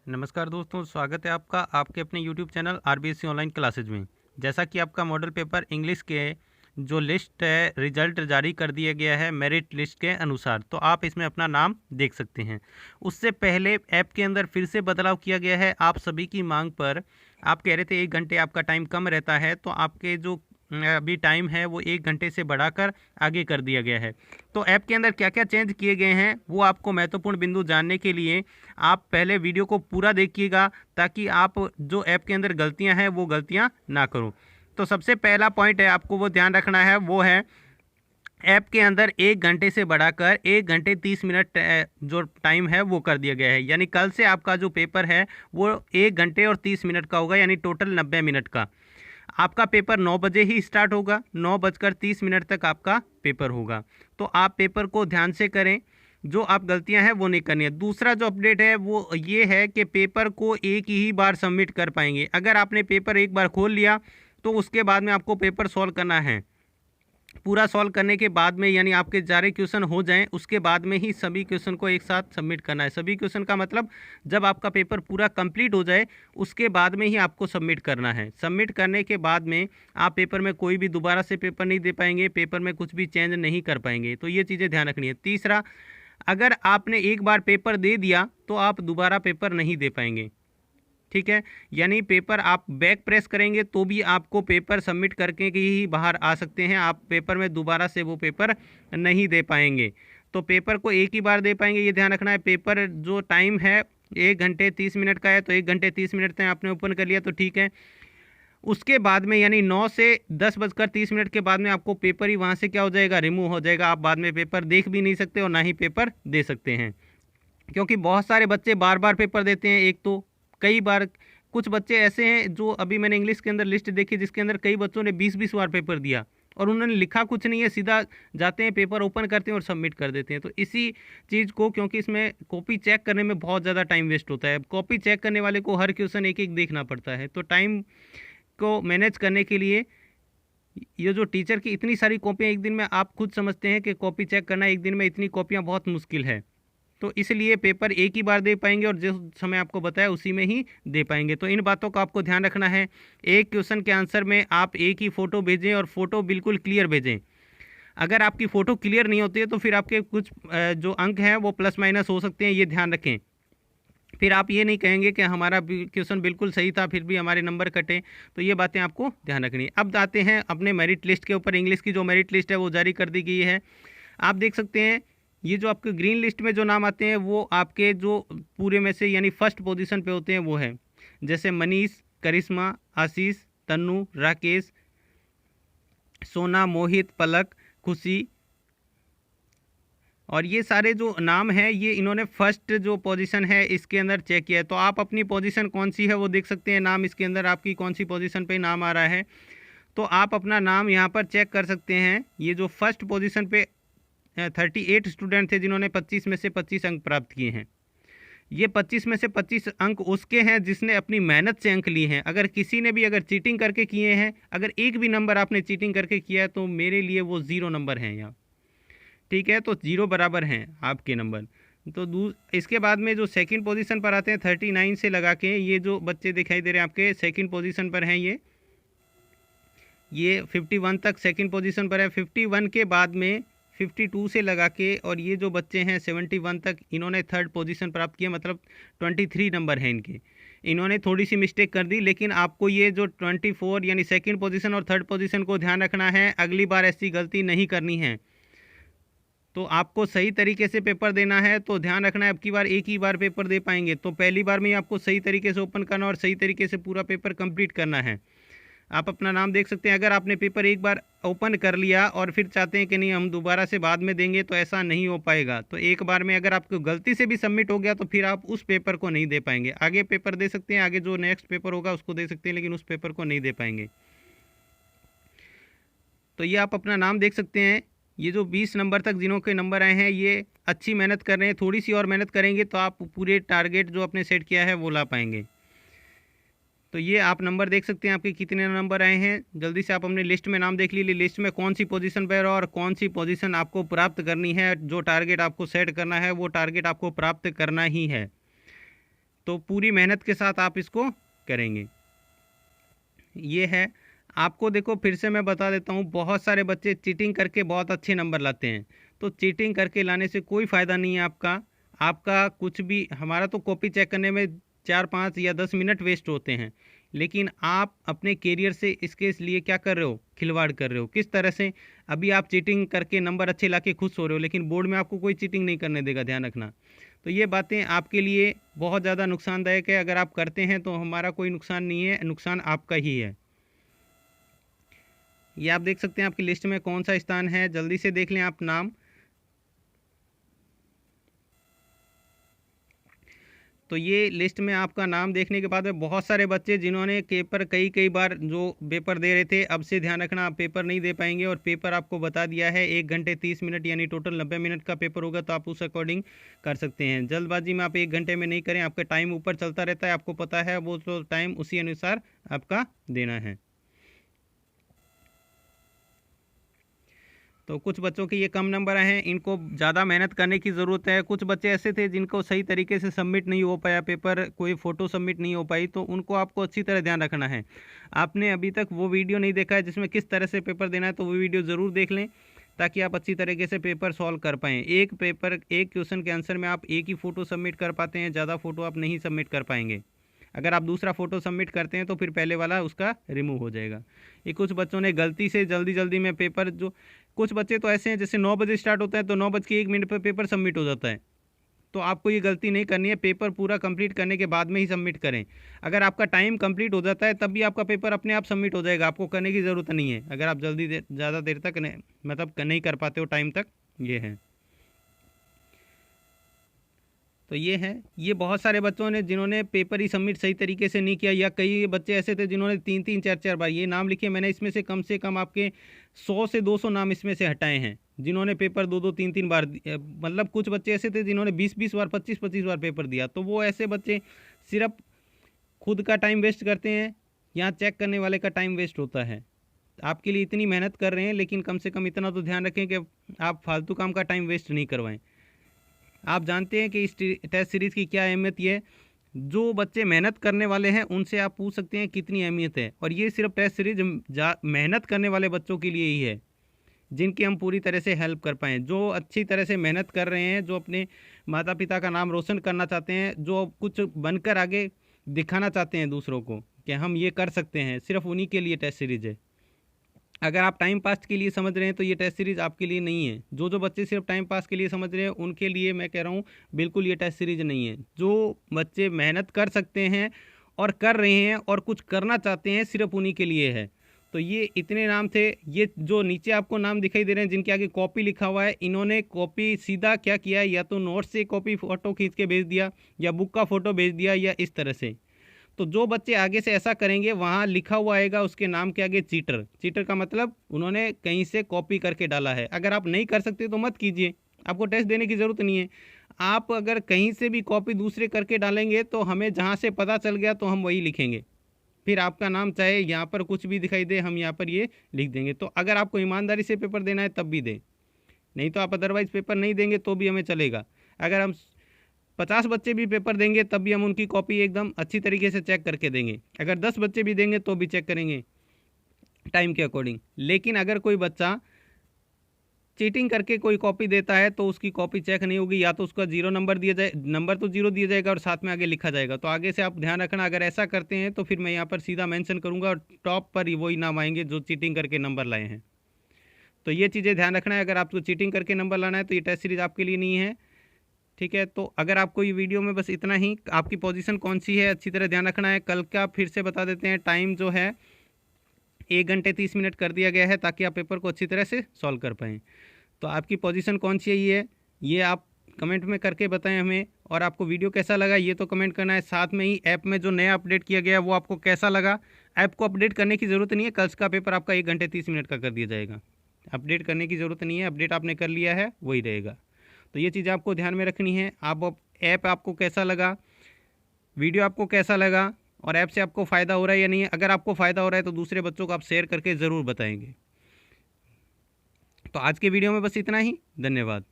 नमस्कार दोस्तों, स्वागत है आपका आपके अपने YouTube channel RBSC online classes में। जैसा कि आपका मॉडल पेपर इंग्लिश के जो लिस्ट है रिजल्ट जारी कर दिया गया है मेरिट लिस्ट के अनुसार, तो आप इसमें अपना नाम देख सकते हैं। उससे पहले ऐप के अंदर फिर से बदलाव किया गया है आप सभी की मांग पर। आप कह रहे थे 1 घंटे आपका टाइम कम रहता है, तो आपके जो अभी टाइम है वो 1 घंटे से बढ़ाकर आगे कर दिया गया है। तो ऐप के अंदर क्या क्या चेंज किए गए हैं वो आपको महत्वपूर्ण बिंदु जानने के लिए आप पहले वीडियो को पूरा देखिएगा, ताकि आप जो ऐप के अंदर गलतियां हैं वो गलतियां ना करो। तो सबसे पहला पॉइंट है आपको वो ध्यान रखना है, वो है ऐप के अंदर 1 घंटे से बढ़ाकर 1 घंटे 30 मिनट जो टाइम है वो कर दिया गया है। यानी कल से आपका जो पेपर है वो 1 घंटे और 30 मिनट का होगा, यानी टोटल 90 मिनट का। आपका पेपर 9 बजे ही स्टार्ट होगा, 9:30 तक आपका पेपर होगा। तो आप पेपर को ध्यान से करें, जो आप गलतियां हैं वो नहीं करनी है। दूसरा जो अपडेट है वो ये है कि पेपर को एक ही बार सबमिट कर पाएंगे। अगर आपने पेपर एक बार खोल लिया तो उसके बाद में आपको पेपर सॉल्व करना है। पूरा सॉल्व करने के बाद में, यानी आपके सारे क्वेश्चन हो जाएं, उसके बाद में ही सभी क्वेश्चन को एक साथ सबमिट करना है। सभी क्वेश्चन का मतलब जब आपका पेपर पूरा कंप्लीट हो जाए उसके बाद में ही आपको सबमिट करना है। सबमिट करने के बाद में आप पेपर में कोई भी दोबारा से पेपर नहीं दे पाएंगे, पेपर में कुछ भी चेंज नहीं कर पाएंगे। तो ये चीज़ें ध्यान रखनी है। तीसरा, अगर आपने एक बार पेपर दे दिया तो आप दोबारा पेपर नहीं दे पाएंगे, ठीक है। यानी पेपर आप बैक प्रेस करेंगे तो भी आपको पेपर सबमिट करके ही बाहर आ सकते हैं, आप पेपर में दोबारा से वो पेपर नहीं दे पाएंगे। तो पेपर को एक ही बार दे पाएंगे, ये ध्यान रखना है। पेपर जो टाइम है 1 घंटे 30 मिनट का है, तो 1 घंटे 30 मिनट तक आपने ओपन कर लिया तो ठीक है। उसके बाद में यानी 9 से 10:30 के बाद में आपको पेपर ही वहाँ से क्या हो जाएगा, रिमूव हो जाएगा। आप बाद में पेपर देख भी नहीं सकते और ना ही पेपर दे सकते हैं, क्योंकि बहुत सारे बच्चे बार बार पेपर देते हैं। एक तो कई बार कुछ बच्चे ऐसे हैं जो अभी मैंने इंग्लिश के अंदर लिस्ट देखी जिसके अंदर कई बच्चों ने 20-20 बार पेपर दिया और उन्होंने लिखा कुछ नहीं है, सीधा जाते हैं पेपर ओपन करते हैं और सबमिट कर देते हैं। तो इसी चीज़ को, क्योंकि इसमें कॉपी चेक करने में बहुत ज़्यादा टाइम वेस्ट होता है, कॉपी चेक करने वाले को हर क्वेश्चन एक एक देखना पड़ता है। तो टाइम को मैनेज करने के लिए ये जो टीचर की इतनी सारी कॉपियाँ एक दिन में, आप खुद समझते हैं कि कॉपी चेक करना एक दिन में इतनी कॉपियाँ बहुत मुश्किल है। तो इसलिए पेपर एक ही बार दे पाएंगे और जिस समय आपको बताया उसी में ही दे पाएंगे। तो इन बातों का आपको ध्यान रखना है। एक क्वेश्चन के आंसर में आप एक ही फ़ोटो भेजें और फ़ोटो बिल्कुल क्लियर भेजें। अगर आपकी फ़ोटो क्लियर नहीं होती है तो फिर आपके कुछ जो अंक हैं वो प्लस माइनस हो सकते हैं, ये ध्यान रखें। फिर आप ये नहीं कहेंगे कि हमारा क्वेश्चन बिल्कुल सही था फिर भी हमारे नंबर कटे। तो ये बातें आपको ध्यान रखनी है। अब आते हैं अपने मेरिट लिस्ट के ऊपर। इंग्लिश की जो मेरिट लिस्ट है वो जारी कर दी गई है। आप देख सकते हैं ये जो आपके ग्रीन लिस्ट में जो नाम आते हैं वो आपके जो पूरे में से यानी फर्स्ट पोजीशन पे होते हैं वो है, जैसे मनीष, करिश्मा, आशीष, तन्नू, राकेश, सोना, मोहित, पलक, खुशी, और ये सारे जो नाम हैं ये इन्होंने फर्स्ट जो पोजीशन है इसके अंदर चेक किया है। तो आप अपनी पोजीशन कौन सी है वो देख सकते हैं, नाम इसके अंदर आपकी कौन सी पोजीशन पे नाम आ रहा है। तो आप अपना नाम यहाँ पर चेक कर सकते हैं। ये जो फर्स्ट पोजीशन पे 38 स्टूडेंट थे जिन्होंने 25 में से 25 अंक प्राप्त किए हैं। ये 25 में से 25 अंक उसके हैं जिसने अपनी मेहनत से अंक लिए हैं। अगर किसी ने भी अगर चीटिंग करके किए हैं, अगर एक भी नंबर आपने चीटिंग करके किया है तो मेरे लिए वो 0 नंबर हैं यहाँ, ठीक है। तो 0 बराबर हैं आपके नंबर। तो इसके बाद में जो सेकंड पोजीशन पर आते हैं 39 से लगा के, ये जो बच्चे दिखाई दे रहे हैं आपके सेकंड पोजीशन पर हैं, ये 51 तक सेकंड पोजीशन पर है। 51 के बाद में 52 से लगा के, और ये जो बच्चे हैं 71 तक, इन्होंने थर्ड पोजीशन प्राप्त किया, मतलब 23 नंबर हैं इनके। इन्होंने थोड़ी सी मिस्टेक कर दी, लेकिन आपको ये जो 24 यानी सेकंड पोजीशन और थर्ड पोजीशन को ध्यान रखना है। अगली बार ऐसी गलती नहीं करनी है। तो आपको सही तरीके से पेपर देना है, तो ध्यान रखना है अब की बार एक ही बार पेपर दे पाएंगे। तो पहली बार में ही आपको सही तरीके से ओपन करना और सही तरीके से पूरा पेपर कंप्लीट करना है। आप अपना नाम देख सकते हैं। अगर आपने पेपर एक बार ओपन कर लिया और फिर चाहते हैं कि नहीं हम दोबारा से बाद में देंगे, तो ऐसा नहीं हो पाएगा। तो एक बार में अगर आपको गलती से भी सबमिट हो गया तो फिर आप उस पेपर को नहीं दे पाएंगे। आगे पेपर दे सकते हैं, आगे जो नेक्स्ट पेपर होगा उसको दे सकते हैं, लेकिन उस पेपर को नहीं दे पाएंगे। तो ये आप अपना नाम देख सकते हैं। ये जो 20 नंबर तक जिन्हों के नंबर आए हैं ये अच्छी मेहनत कर रहे हैं। थोड़ी सी और मेहनत करेंगे तो आप पूरे टारगेट जो आपने सेट किया है वो ला पाएंगे। तो ये आप नंबर देख सकते हैं आपके कितने नंबर आए हैं। जल्दी से आप अपने लिस्ट में नाम देख लीजिए, लिस्ट में कौन सी पोजीशन पर और कौन सी पोजीशन आपको प्राप्त करनी है। जो टारगेट आपको सेट करना है वो टारगेट आपको प्राप्त करना ही है। तो पूरी मेहनत के साथ आप इसको करेंगे। ये है आपको, देखो फिर से मैं बता देता हूँ, बहुत सारे बच्चे चीटिंग करके बहुत अच्छे नंबर लाते हैं। तो चीटिंग करके लाने से कोई फ़ायदा नहीं है आपका कुछ भी। हमारा तो कॉपी चेक करने में 4-5 या 10 मिनट वेस्ट होते हैं, लेकिन आप अपने कैरियर से इसके लिए क्या कर रहे हो, खिलवाड़ कर रहे हो। किस तरह से? अभी आप चीटिंग करके नंबर अच्छे ला के खुश हो रहे हो, लेकिन बोर्ड में आपको कोई चीटिंग नहीं करने देगा, ध्यान रखना। तो ये बातें आपके लिए बहुत ज़्यादा नुकसानदायक है। अगर आप करते हैं तो हमारा कोई नुकसान नहीं है, नुकसान आपका ही है। ये आप देख सकते हैं आपकी लिस्ट में कौन सा स्थान है, जल्दी से देख लें आप नाम। तो ये लिस्ट में आपका नाम देखने के बाद में बहुत सारे बच्चे जिन्होंने पेपर कई बार जो पेपर दे रहे थे, अब से ध्यान रखना आप पेपर नहीं दे पाएंगे। और पेपर आपको बता दिया है 1 घंटे 30 मिनट, यानी टोटल 90 मिनट का पेपर होगा, तो आप उस अकॉर्डिंग कर सकते हैं। जल्दबाजी में आप 1 घंटे में नहीं करें, आपका टाइम ऊपर चलता रहता है, आपको पता है, वो तो टाइम उसी अनुसार आपका देना है। तो कुछ बच्चों के ये कम नंबर आए हैं, इनको ज़्यादा मेहनत करने की ज़रूरत है। कुछ बच्चे ऐसे थे जिनको सही तरीके से सबमिट नहीं हो पाया पेपर, कोई फ़ोटो सबमिट नहीं हो पाई, तो उनको आपको अच्छी तरह ध्यान रखना है। आपने अभी तक वो वीडियो नहीं देखा है जिसमें किस तरह से पेपर देना है, तो वो वीडियो ज़रूर देख लें, ताकि आप अच्छी तरीके से पेपर सॉल्व कर पाएँ। एक क्वेश्चन के आंसर में आप एक ही फ़ोटो सबमिट कर पाते हैं, ज़्यादा फ़ोटो आप नहीं सबमिट कर पाएंगे। अगर आप दूसरा फ़ोटो सबमिट करते हैं तो फिर पहले वाला उसका रिमूव हो जाएगा। ये कुछ बच्चों ने गलती से जल्दी में पेपर, जो कुछ बच्चे तो ऐसे हैं जैसे 9 बजे स्टार्ट होता है तो 9:01 पर पेपर सबमिट हो जाता है। तो आपको ये गलती नहीं करनी है, पेपर पूरा कंप्लीट करने के बाद में ही सबमिट करें। अगर आपका टाइम कंप्लीट हो जाता है तब भी आपका पेपर अपने आप सबमिट हो जाएगा, आपको करने की ज़रूरत नहीं है। अगर आप ज़्यादा देर तक नहीं कर पाते हो टाइम तक, ये है। तो ये है, ये बहुत सारे बच्चों ने जिन्होंने पेपर ही सबमिट सही तरीके से नहीं किया, या कई बच्चे ऐसे थे जिन्होंने 3-3 4-4 बार ये नाम लिखे। मैंने इसमें से कम आपके 100 से 200 नाम इसमें से हटाए हैं, जिन्होंने पेपर 2-2 3-3 बार मतलब कुछ बच्चे ऐसे थे जिन्होंने 20-20 बार 25-25 बार पेपर दिया। तो वो ऐसे बच्चे सिर्फ खुद का टाइम वेस्ट करते हैं, यहाँ चेक करने वाले का टाइम वेस्ट होता है। आपके लिए इतनी मेहनत कर रहे हैं, लेकिन कम से कम इतना तो ध्यान रखें कि आप फालतू काम का टाइम वेस्ट नहीं करवाएं। आप जानते हैं कि इस टेस्ट सीरीज़ की क्या अहमियत है। जो बच्चे मेहनत करने वाले हैं उनसे आप पूछ सकते हैं कितनी अहमियत है। और ये सिर्फ टेस्ट सीरीज मेहनत करने वाले बच्चों के लिए ही है, जिनकी हम पूरी तरह से हेल्प कर पाएँ। जो अच्छी तरह से मेहनत कर रहे हैं, जो अपने माता पिता का नाम रोशन करना चाहते हैं, जो कुछ बनकर आगे दिखाना चाहते हैं दूसरों को कि हम ये कर सकते हैं, सिर्फ उन्हीं के लिए टेस्ट सीरीज़ है। अगर आप टाइम पास के लिए समझ रहे हैं तो ये टेस्ट सीरीज़ आपके लिए नहीं है। जो बच्चे सिर्फ टाइम पास के लिए समझ रहे हैं उनके लिए मैं कह रहा हूँ बिल्कुल ये टेस्ट सीरीज़ नहीं है। जो बच्चे मेहनत कर सकते हैं और कर रहे हैं और कुछ करना चाहते हैं, सिर्फ उन्हीं के लिए है। तो ये इतने नाम थे। ये जो नीचे आपको नाम दिखाई दे रहे हैं जिनके आगे कॉपी लिखा हुआ है, इन्होंने कॉपी सीधा क्या किया, या तो नोट से कॉपी फ़ोटो खींच के भेज दिया, या बुक का फ़ोटो भेज दिया, या इस तरह से। तो जो बच्चे आगे से ऐसा करेंगे, वहाँ लिखा हुआ आएगा उसके नाम के आगे चीटर। चीटर का मतलब उन्होंने कहीं से कॉपी करके डाला है। अगर आप नहीं कर सकते तो मत कीजिए, आपको टेस्ट देने की ज़रूरत नहीं है। आप अगर कहीं से भी कॉपी दूसरे करके डालेंगे तो हमें जहाँ से पता चल गया तो हम वही लिखेंगे। फिर आपका नाम चाहे यहाँ पर कुछ भी दिखाई दे, हम यहाँ पर ये लिख देंगे। तो अगर आपको ईमानदारी से पेपर देना है तब भी दें, नहीं तो आप अदरवाइज़ पेपर नहीं देंगे तो भी हमें चलेगा। अगर हम 50 बच्चे भी पेपर देंगे तब भी हम उनकी कॉपी एकदम अच्छी तरीके से चेक करके देंगे। अगर 10 बच्चे भी देंगे तो भी चेक करेंगे टाइम के अकॉर्डिंग। लेकिन अगर कोई बच्चा चीटिंग करके कोई कॉपी देता है तो उसकी कॉपी चेक नहीं होगी, या तो उसका 0 नंबर दिया जाए, नंबर तो 0 दिया जाएगा और साथ में आगे लिखा जाएगा। तो आगे से आप ध्यान रखना, अगर ऐसा करते हैं तो फिर मैं यहाँ पर सीधा मेंशन करूँगा और टॉप पर ही वही नाम आएंगे जो चीटिंग करके नंबर लाए हैं। तो ये चीज़ें ध्यान रखना है। अगर आपको चीटिंग करके नंबर लाना है तो ये टेस्ट सीरीज़ आपके लिए नहीं है, ठीक है। तो अगर आपको ये वीडियो में बस इतना ही, आपकी पोजीशन कौन सी है अच्छी तरह ध्यान रखना है। कल का फिर से बता देते हैं, टाइम जो है 1 घंटे 30 मिनट कर दिया गया है ताकि आप पेपर को अच्छी तरह से सॉल्व कर पाएँ। तो आपकी पोजीशन कौन सी है ये आप कमेंट में करके बताएं हमें। और आपको वीडियो कैसा लगा ये तो कमेंट करना है। साथ में ही ऐप में जो नया अपडेट किया गया है वो आपको कैसा लगा। ऐप को अपडेट करने की ज़रूरत नहीं है, कल का पेपर आपका 1 घंटे 30 मिनट का कर दिया जाएगा। अपडेट करने की ज़रूरत नहीं है, अपडेट आपने कर लिया है वही रहेगा। तो ये चीज़ आपको ध्यान में रखनी है। आप ऐप आपको कैसा लगा, वीडियो आपको कैसा लगा, और ऐप से आपको फ़ायदा हो रहा है या नहीं है। अगर आपको फ़ायदा हो रहा है तो दूसरे बच्चों को आप शेयर करके ज़रूर बताएंगे। तो आज के वीडियो में बस इतना ही, धन्यवाद।